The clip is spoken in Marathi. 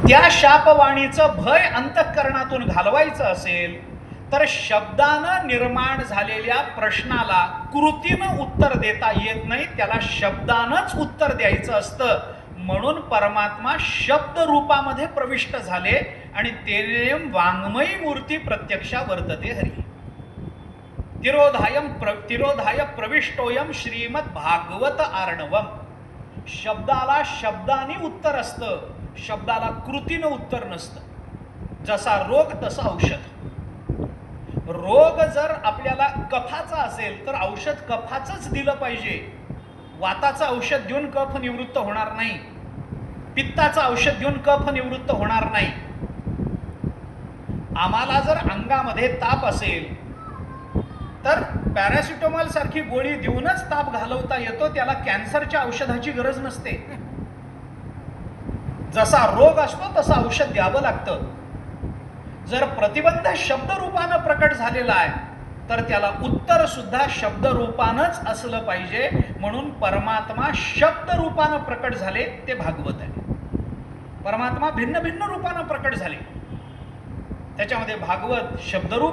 त्या शापवाणीचं भय अंतःकरणातून घालवायचं असेल तर शब्दानं निर्माण झालेल्या प्रश्नाला कृतीनं उत्तर देता येत नाही, त्याला शब्दानंच उत्तर द्यायचं असतं. म्हणून परमात्मा शब्द रूपामध्ये प्रविष्ट झाले आणि तेने वाङ्मयी मूर्ती प्रत्यक्षा वर्तते हरी. तिरोधाय प्रविष्टोयम श्रीमद भागवत आर्णवम. शब्दाला शब्दाने उत्तर असतं, शब्दाला कृतीनं उत्तर नसतं. जसा रोग तसं औषध. रोग जर आपल्याला कफाचा असेल तर औषध कफाचंच दिलं पाहिजे. वाताचं औषध देऊन कफ निवृत्त होणार नाही, पित्ताचं औषध देऊन कफ निवृत्त होणार नाही. आम्हाला जर अंगामध्ये ताप असेल तर पॅरासिटामॉल सारखी गोळी देऊनच ताप घालवता येतो, त्याला कॅन्सरच्या औषधाची गरज नसते. जसा रोग असतो तसं औषध द्यावं लागतं. जर प्रतिबंध शब्द रूपानं प्रकट झालेला आहे तर त्याला उत्तर सुद्धा शब्द रूपानंच असलं पाहिजे. म्हणून परमात्मा शब्द रूपानं प्रकट झाले ते भागवत आहे. परमात्मा भिन्न भिन्न रूपानं प्रकट झाले, त्याच्यामध्ये भागवत शब्दरूप